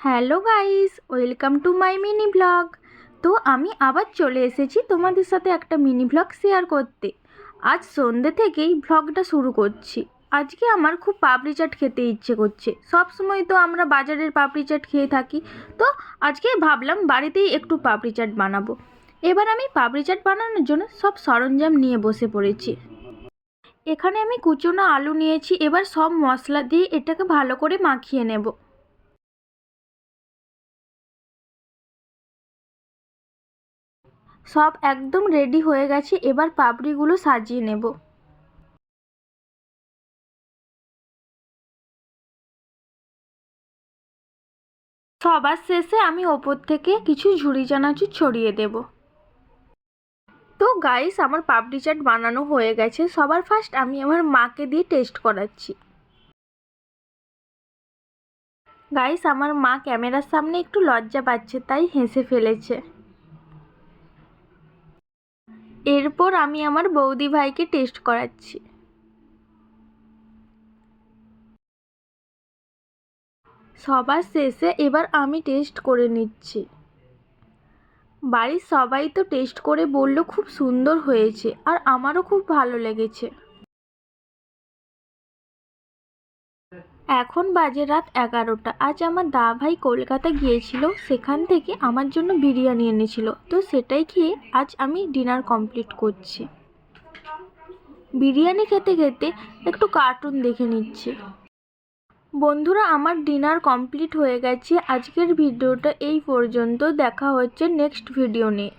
Hello guys, welcome to my mini blog. তো আমি আবার চলে এসেছি তোমাদের সাথে একটা মিনি ব্লগ শেয়ার করতে। আজ সন্ধ্যে থেকেই ব্লগটা শুরু করছি। আজকে আমার খুব পাপড়ি চাট খেতে ইচ্ছে করছে। সব সময় তো আমরা বাজারের পাপড়ি চাট খেয়ে থাকি, তো আজকে ভাবলাম বাড়িতেই একটু পাপড়ি চাট বানাবো। এবার আমি পাপড়ি চাট বানানোর জন্য সব সরঞ্জাম নিয়ে বসে পড়েছি। এখানে আমি কুচনো আলু নিয়েছি। এবার সব মশলা দিয়ে এটাকে ভালো করে মাখিয়ে নেব। সব একদম রেডি হয়ে গেছে। এবার পাপড়িগুলো সাজিয়ে নেব। সবার শেষে আমি ওপর থেকে কিছু ঝুরি চানাচুর ছড়িয়ে দেব। তো গাইস, আমার পাপড়ি চাট বানানো হয়ে গেছে। সবার ফার্স্ট আমি আমার মাকে দিয়ে টেস্ট করাচ্ছি। গাইস, আমার মা ক্যামেরার সামনে একটু লজ্জা পাচ্ছে, তাই হেসে ফেলেছে। এরপর আমি আমার বৌদি ভাইকে টেস্ট করাচ্ছি। সবার শেষে এবার আমি টেস্ট করে নিচ্ছি। বাড়ির সবাই তো টেস্ট করে বলল খুব সুন্দর হয়েছে, আর আমারও খুব ভালো লেগেছে। এখন বাজে রাত 11টা। আজ আমার ভাই কলকাতা গিয়েছিল, সেখান থেকে আমার জন্য বিরিয়ানি এনেছিল। তো সেটাই খেয়ে আজ আমি ডিনার কমপ্লিট করছি। বিরিয়ানি খেতে খেতে একটু কার্টুন দেখে নিচ্ছি। বন্ধুরা, আমার ডিনার কমপ্লিট হয়ে গেছে। আজকের ভিডিওটা এই পর্যন্ত। দেখা হচ্ছে নেক্সট ভিডিও নিয়ে।